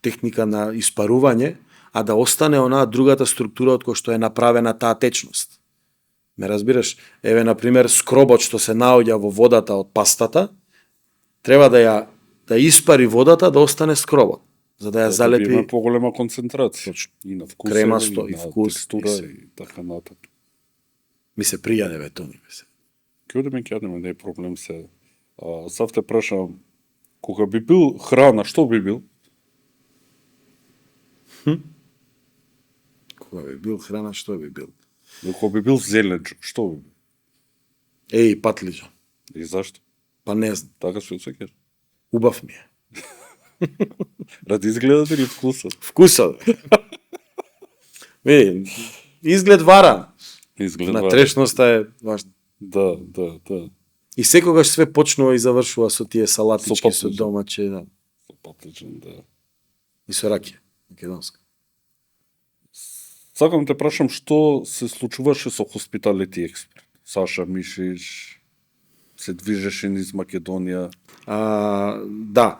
Speaker 1: техника на испарување, а да остане онаа другата структура од која што е направена таа течност. Ме разбираш? Еве, например, скробот што се наоѓа во водата од пастата, треба да да испари водата, да остане скробот, за да ја
Speaker 2: Да
Speaker 1: залепи
Speaker 2: добиеме поголема концентрација.
Speaker 1: Точно.
Speaker 2: И на вкус,
Speaker 1: Кремасто,
Speaker 2: и
Speaker 1: и
Speaker 2: на
Speaker 1: вкус,
Speaker 2: текстура,
Speaker 1: и се.
Speaker 2: и така натаму.
Speaker 1: Ми се пријаде бе тоа, ми се.
Speaker 2: Ќе одиме, не е проблем се. Сав те прашам, кога би бил храна, што би бил?
Speaker 1: Кога би бил храна, што би бил?
Speaker 2: Кога би бил зеленчук, што би бил?
Speaker 1: Еј, патлиџа.
Speaker 2: И зашто?
Speaker 1: Па не знам,
Speaker 2: Така се осеќаш?
Speaker 1: убав ми е.
Speaker 2: Ради изгледат или вкусот?
Speaker 1: Вкусот. Види, изглед вара.
Speaker 2: Изгледа.
Speaker 1: Натрешноста е важна.
Speaker 2: Да.
Speaker 1: И секогаш све почнува и завршува со тие салатички, со
Speaker 2: патлиџан.
Speaker 1: домаче, да.
Speaker 2: Со патлиџан, да.
Speaker 1: И со ракија, македонска.
Speaker 2: Сакам те прашам што се случуваше со Hospitality Expert. Саша Мишиш се движеше низ Македонија.
Speaker 1: Да.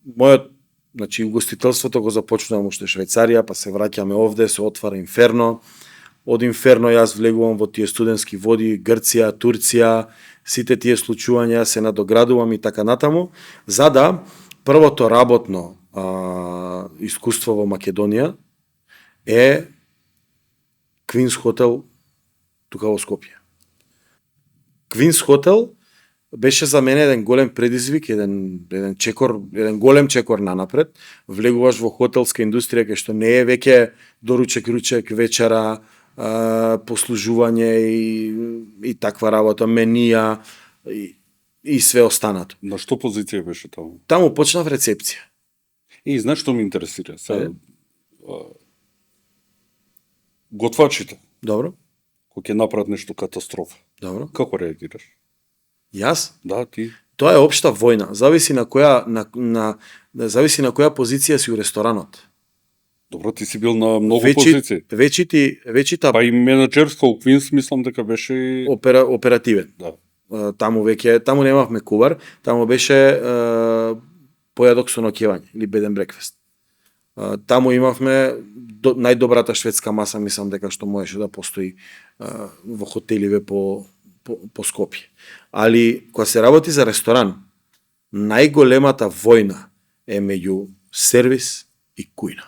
Speaker 1: Мојот, значи, угостителството го започнувам уште Швајцарија, па се враќаме овде, се отвара Инферно. Од Инферно јас влегувам во тие студентски води, Грција, Турција, сите тие случувања се надоградувам и така натаму, за да првото работно искуство во Македонија е Квинс хотел тука во Скопје. Квинс хотел беше за мене еден голем предизвик, еден чекор, еден голем чекор нанапред. Влегуваш во хотелска индустрија кај што не е веќе доручек, ручек, вечера, послужување и таква работа, менија и све останато.
Speaker 2: На што позиција беше таму?
Speaker 1: Таму почнав рецепција.
Speaker 2: И знаеш што ме интересира? Готвачите,
Speaker 1: Добро?
Speaker 2: кога ќе направат нешто катастрофа,
Speaker 1: Добро.
Speaker 2: како реагираш?
Speaker 1: Јас?
Speaker 2: Да, ти.
Speaker 1: Тоа е општа војна. Зависи на која позиција си у ресторанот.
Speaker 2: Добро, ти си бил на многу позиции.
Speaker 1: Вечита
Speaker 2: Па и менаџерска у Квинс мислам дека беше и...
Speaker 1: оперативен.
Speaker 2: Да.
Speaker 1: Таму немавме кувар, таму беше појадок со ноќевање или bed and breakfast. Таму имавме најдобрата шведска маса, мислам дека што можеше да постои во хотеливе по Скопје. Али кога се работи за ресторан, најголемата војна е меѓу сервис и кујна.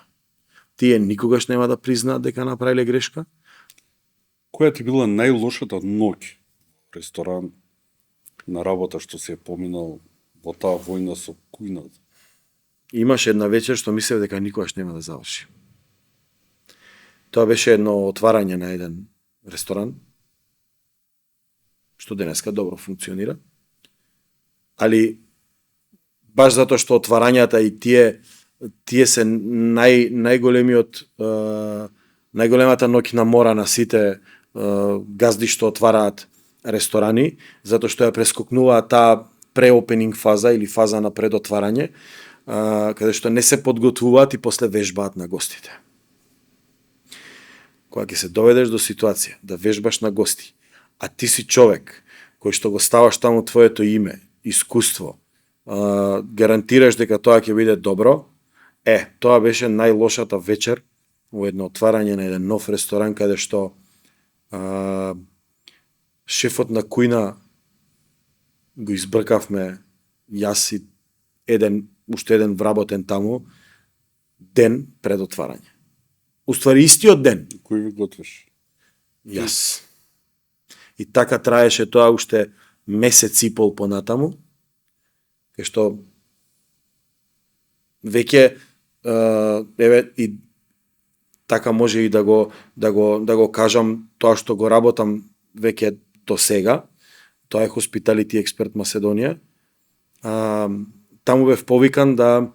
Speaker 1: Тие никогаш нема да признаат дека направиле грешка.
Speaker 2: Која ти била најлошата ноќ ресторан на работа што си е поминал во таа војна со кујната?
Speaker 1: Имаше една вечер што мислев дека никогаш нема да заврши. Тоа беше едно отварање на еден ресторан, што денеска добро функционира. Али баш затоа што отварањата и тие се најголемата ноќ на мора на сите газди што отвараат ресторани, затоа што ја прескокнуваат таа преопенинг фаза или фаза на предотварање, каде што не се подготвуваат и после вежбаат на гостите. Кога ќе се доведеш до ситуација да вежбаш на гости, а ти си човек кој што го ставаш таму твоето име, искуство, гарантираш дека тоа ќе биде добро, тоа беше најлошата вечер во едно отварање на еден нов ресторан каде што шефот на кујна го избркавме јас и уште еден вработен таму ден пред отварање. Уствари истиот ден.
Speaker 2: Кој ви готвиш?
Speaker 1: Јас. И така траеше тоа уште месец и пол понатаму, кај што веќе и така може и да го кажам тоа што го работам веќе до сега. Тоа е Hospitality Expert Macedonија. Таму бев повикан да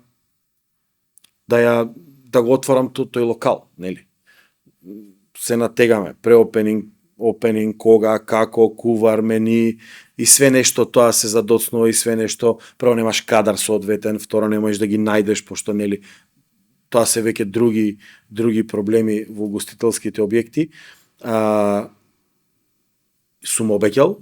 Speaker 1: го отворам тој локал, нели? Се натегаме, преопенинг, опенинг, кога, како, кувар, мени и све нешто тоа се задоцнува и све нешто, прво немаш кадар соодветен, второ не можеш да ги најдеш, пошто нели тоа се веќе други проблеми во угостителските објекти. Сум обеќал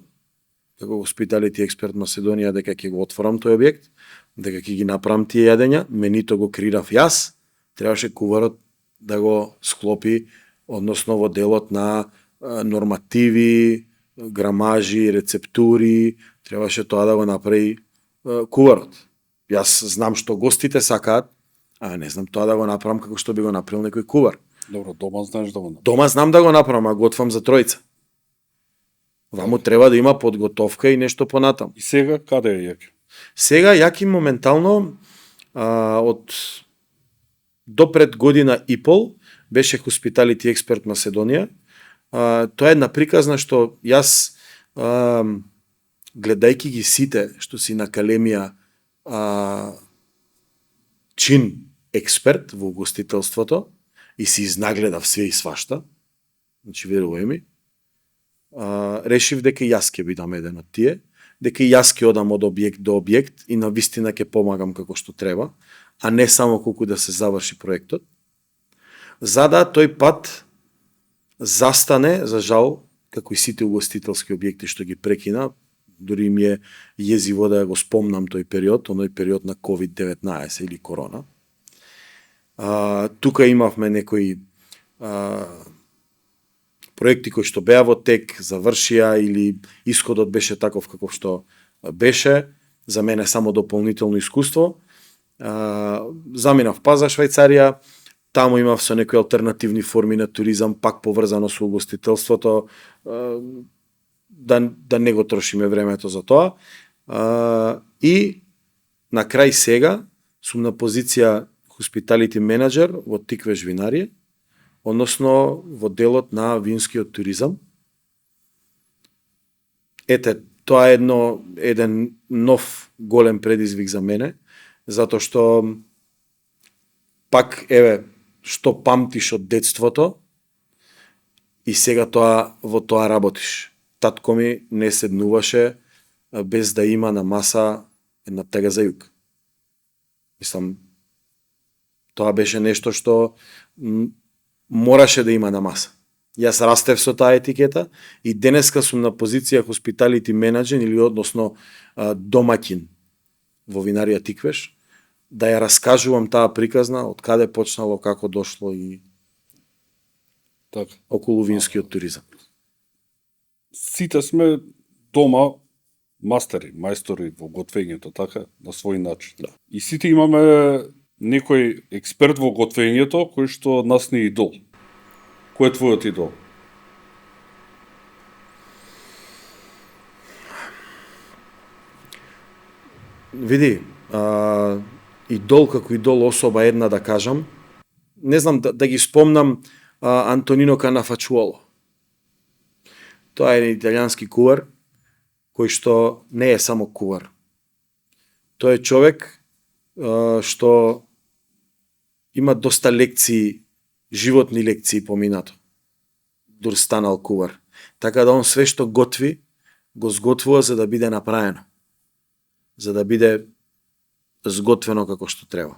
Speaker 1: како Hospitality Expert Macedonија дека ќе го отворам тој објект, дека ќе ги направам тие јадења, менито го креирав јас, требаше куварот да го склопи, односно во делот на нормативи, грамажи, рецептури, требаше тоа да го направи куварот. Јас знам што гостите сакаат, а не знам тоа да го направам како што би го направил некој кувар.
Speaker 2: Добро, дома знаеш да го направиш.
Speaker 1: Дома знам да го направам, а готвам за тројца. Ваму треба да има подготовка и нешто понатаму.
Speaker 2: И сега каде е Јаки?
Speaker 1: Сега Јаки моментално од до пред година и пол беше Hospitality Expert Македонија. Тоа е една приказна што јас гледајќи ги сите што си на академија чин експерт во угостителството и си изнагледав све и свашта, значи верувај ми, решив дека јас ќе бидам еден од тие, дека јас ќе одам од објект до објект и на вистина ќе помагам како што треба, а не само колку да се заврши проектот. За да тој пат застане, за жал, како и сите угостителски објекти што ги прекина, дури ми е језиво да го спомнам тој период, оној период на COVID-19 или корона. Тука имавме некои проекти кои што беа во тек, завршија или исходот беше таков каков што беше, за мене само дополнително искуство. Заминав па за Швајцарија, таму имав со некои алтернативни форми на туризам, пак поврзано со угостителството, да не го трошиме времето за тоа. И на крај сега сум на позиција Hospitality Manager во Тиквеш винарија, односно во делот на винскиот туризам. Ете, тоа е еден нов голем предизвик за мене, затоа што пак, што памтиш од детството и сега во тоа работиш. Татко ми не седнуваше без да има на маса една тега за јук. Мислам, тоа беше нешто што мораше да има на маса. Јас растев со таа етикета и денеска сум на позиција Hospitality Manager или односно домаќин во винарија Тиквеш, да ја раскажувам таа приказна, од каде почнало, како дошло и
Speaker 2: така
Speaker 1: околу винскиот туризам.
Speaker 2: Сите сме дома мастери, мајстори во готвењето, така, на свој начин.
Speaker 1: Да.
Speaker 2: И сите имаме некој експерт во готвењето кој што нас не е идол. Кој е твојот идол?
Speaker 1: Види, идол како идол особа една да кажам, не знам да ги спомнам Антонино Канафачуоло. Тоа е италијански кувар, кој што не е само кувар. Тој е човек што има доста лекции, животни лекции поминато. Дур станал кувар. Така да он све што готви, го сготвува за да биде направено. За да биде сготвено како што треба.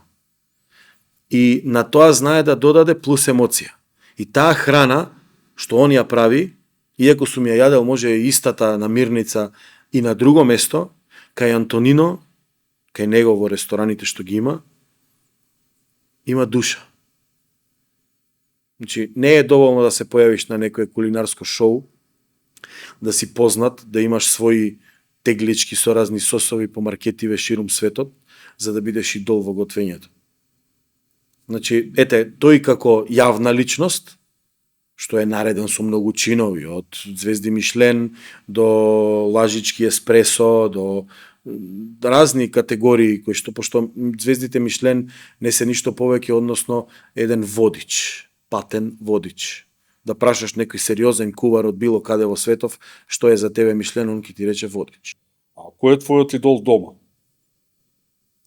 Speaker 1: И на тоа знае да додаде плюс емоција. И таа храна што он ја прави, иако сум ја јадел може и истата намирница и на друго место, кај Антонино, кај него во рестораните што ги има душа. Значи, не е доволно да се појавиш на некое кулинарско шоу, да си познат, да имаш своји теглички со разни сосови по маркетиве ширум светот, за да бидеш идол во готвењето. Значи, тој како јавна личност, што е нареден со многу чинови, од звезди Мишлен до лажички еспресо, до разни категории, кои што, пошто звездите Мишлен не се ништо повеќе, односно еден водич, патен водич. Да прашаш некој сериозен кувар од било каде во светов, што е за тебе Мишлен, он ќе ти рече водич.
Speaker 2: А кој е твојот идол дома?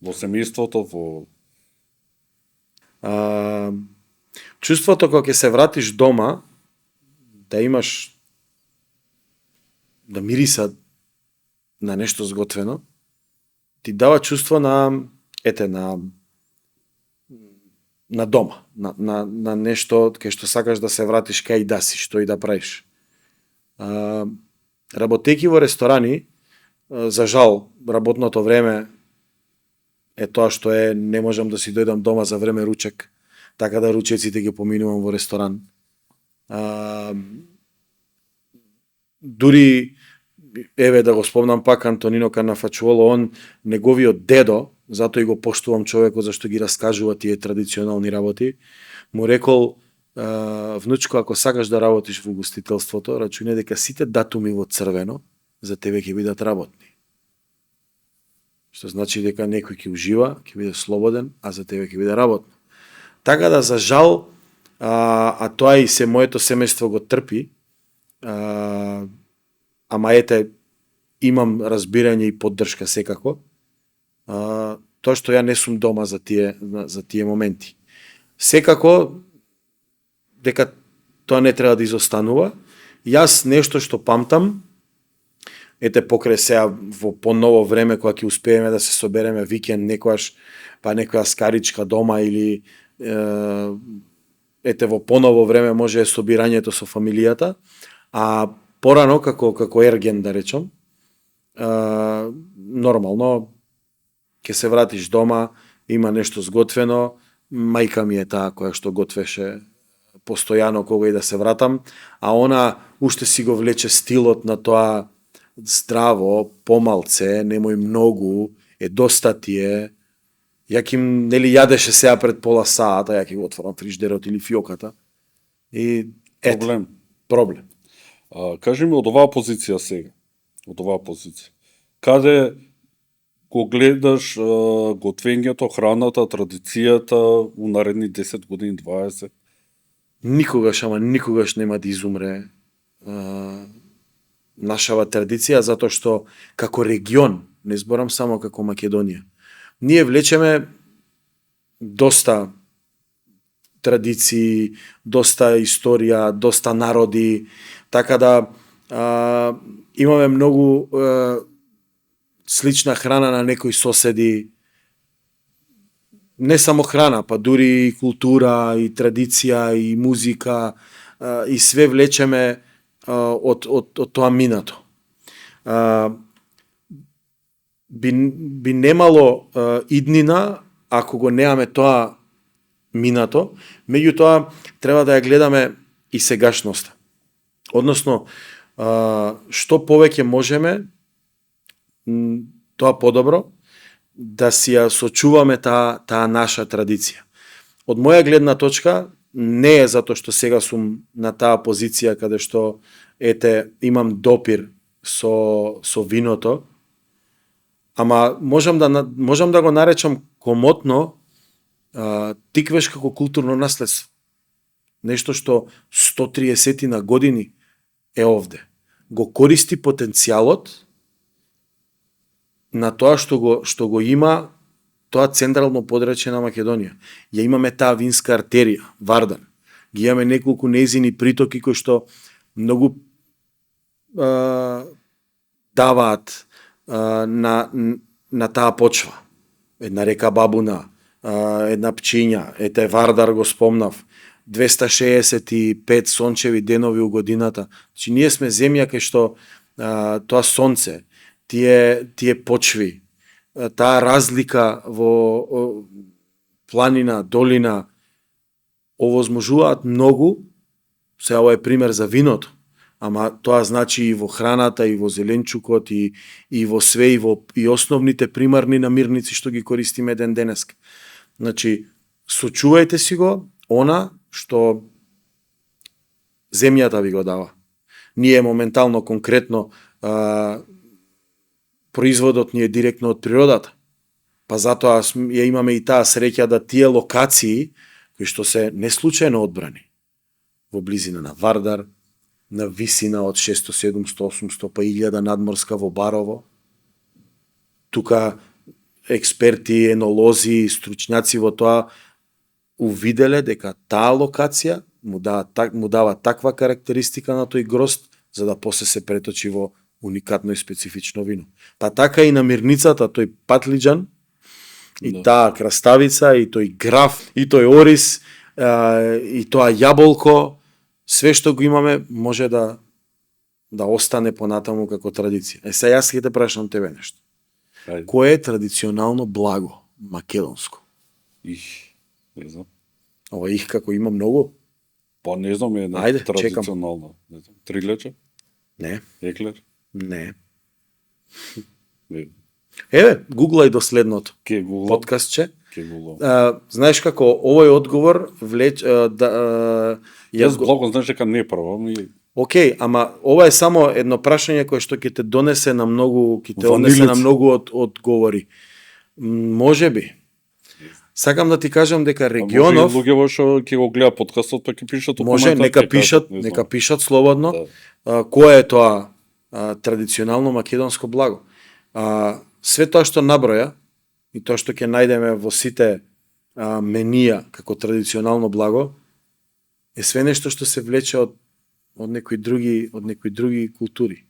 Speaker 2: Во семејството, во...
Speaker 1: Чувството кога ќе се вратиш дома, да имаш, да мириса на нешто сготвено, ти дава чувство на дома, на нешто кај што сакаш да се вратиш кај да си, што и да правиш. Работејќи во ресторани, за жал, работното време е тоа што е, не можам да си дојдам дома за време ручек, така да ручеците ги поминувам во ресторан. Дури, да го спомнам пак Антонино Канафачуоло, он, неговиот дедо, затоа и го поштувам човекот зашто ги раскажува тие традиционални работи, му рекол, внучко, ако сакаш да работиш во угостителството, рачунај дека сите датуми во црвено за тебе ќе бидат работни. Што значи дека некој ќе ужива, ќе биде слободен, а за тебе ќе биде работно. Така да, за жал, тоа и се моето семејство го трпи, ама ете, имам разбирање и поддршка секако, тоа што ја не сум дома за тие моменти. Секако, дека тоа не треба да изостанува, јас нешто што памтам, ете покрај сега во поново време кога ќе успееме да се собереме викенд некојаш, па некоја скаричка дома или ете во поново време може е собирањето со фамилијата, а порано како ерген да речам, нормално ќе се вратиш дома, има нешто сготвено, мајка ми е таа која што готвеше постојано кога и да се вратам, а она уште си го влече стилот на тоа здраво, помалце, немој многу, доста ти е. Ја ќе нели јадеше сега пред пола саат, а ја ќе го отворам фриждерот или фиоката. И проблем.
Speaker 2: Кажи ми од оваа позиција сега, каде го гледаш готвењето, храната, традицијата у наредни 10 години, 20?
Speaker 1: Никогаш, ама никогаш нема да изумре нашава традиција, затоа што како регион, не зборам само како Македонија, ние влечеме доста традиции, доста историја, доста народи, така да имаме многу слична храна на некои соседи, не само храна, па дури и култура, и традиција, и музика, и све влечеме од тоа минато. Би немало иднина ако го немаме тоа минато, меѓутоа треба да ја гледаме и сегашноста. Односно, што повеќе можеме, тоа подобро, да си ја сочуваме таа наша традиција. Од моја гледна точка, не е затоа што сега сум на таа позиција каде што имам допир со виното, ама можам да го наречам комотно тиквеш како културно наследство. Нешто што 130 на години е овде. Го користи потенцијалот на тоа што го има тоа централно подрачје на Македонија. Ја имаме таа винска артерија, Вардар. Ги имаме неколку нејзини притоки кои што многу даваат на таа почва. Една река Бабуна, една Пчиња, ете Вардар го спомнав, 265 сончеви денови у годината. Значи ние сме земја кај што тоа сонце, тие почви, таа разлика во планина, долина, овозможуваат многу. Сега ова е пример за виното, ама тоа значи и во храната, и во зеленчукот, и во све, и основните примарни намирници што ги користиме ден денеска. Значи, сочувајте си го она што земјата ви го дава. Ние моментално, конкретно, производот ни е директно од природата. Па затоа ја имаме и таа среќа да тие локации, кои што се неслучајно одбрани, во близина на Вардар, на висина од 600, 700, 800 па 1000 надморска во Барово, тука експерти, енолози, стручњаци во тоа увиделе дека таа локација му дава таква карактеристика на тој грозд, за да после се преточи во уникатно и специфично вино. Па така и на мирницата, тој патлиџан, и таа краставица, и тој граф, и тој орис, и тоа јаболко, све што го имаме може да остане понатаму како традиција. Сега јас ќе те прашам тебе нешто. Кое е традиционално благо македонско?
Speaker 2: Не знам.
Speaker 1: Ова како има многу?
Speaker 2: Па не знам, е традиционално. Не знам. Триглече?
Speaker 1: Не.
Speaker 2: Еклер?
Speaker 1: Не.
Speaker 2: Не.
Speaker 1: Еве, гуглај до следното
Speaker 2: Ке го
Speaker 1: подкастче.
Speaker 2: ке го.
Speaker 1: Знаеш како овој одговор
Speaker 2: Јас благо знаеш дека не правам и
Speaker 1: Океј, ама ова е само едно прашање кое што ќе те донесе на многу, ќе те однесе на
Speaker 2: Ванилици.
Speaker 1: многу одговори. Можеби. Сакам да ти кажам дека регионов
Speaker 2: Може и луѓе што ќе го гледа подкастот па ќе пишат у
Speaker 1: може,
Speaker 2: коментар,
Speaker 1: нека
Speaker 2: ќе
Speaker 1: пишат,
Speaker 2: кажат, не знам.
Speaker 1: нека пишат слободно.
Speaker 2: Да.
Speaker 1: Кое е тоа традиционално македонско благо? Све тоа што наброја и тоа што ќе најдеме во сите менија како традиционално благо е све нешто што се влече од некои други култури.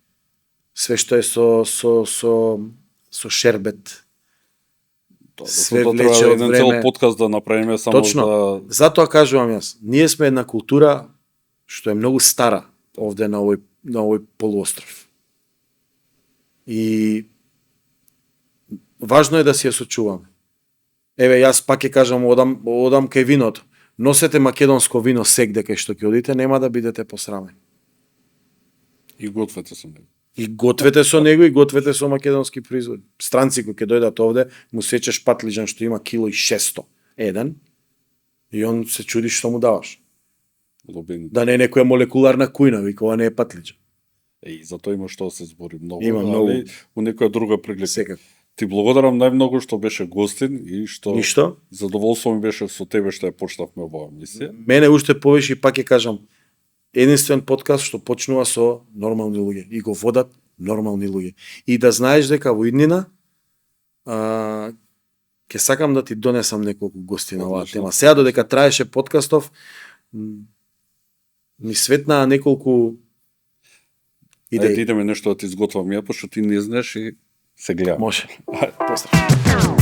Speaker 1: Све што е со шербет. Све
Speaker 2: Тоа
Speaker 1: влече
Speaker 2: треба
Speaker 1: од
Speaker 2: еден цел
Speaker 1: време.
Speaker 2: подкаст да направиме само
Speaker 1: Точно.
Speaker 2: за
Speaker 1: Затоа кажувам јас, ние сме една култура што е многу стара овде на овој полуостров. И важно е да си ја сочуваме. Еве, јас пак ќе кажам, одам кај виното. Носете македонско вино сегде кај што ќе одите, нема да бидете посрамени.
Speaker 2: и гответе со него.
Speaker 1: И гответе со него, и гответе со македонски производи. Странци кои ќе дојдат овде, му сечеш патлиџан што има кило и 600 еден, и он се чуди што му даваш.
Speaker 2: Лобени.
Speaker 1: Да не е некоја молекуларна кујна, вика, ова не е патлиџан.
Speaker 2: И затоа има што да се збори многу,
Speaker 1: Има многу.
Speaker 2: али у некоја друга прилика.
Speaker 1: Секако.
Speaker 2: Ти благодарам најмногу што беше гостин и што
Speaker 1: Ништо.
Speaker 2: задоволство ми беше со тебе што ја почнавме оваа емисија.
Speaker 1: Мене уште повеќе и пак ќе кажам, единствен подкаст што почнува со нормални луѓе и го водат нормални луѓе. И да знаеш дека во иднина ќе сакам да ти донесам неколку гости на оваа
Speaker 2: Одлично.
Speaker 1: тема. Сега додека траеше подкастов ми светнаа неколку
Speaker 2: Ајде
Speaker 1: идеи.
Speaker 2: идеме нешто да ти изготвам ја, пошто ти не знаеш и се гледам.
Speaker 1: Може. Поздрав.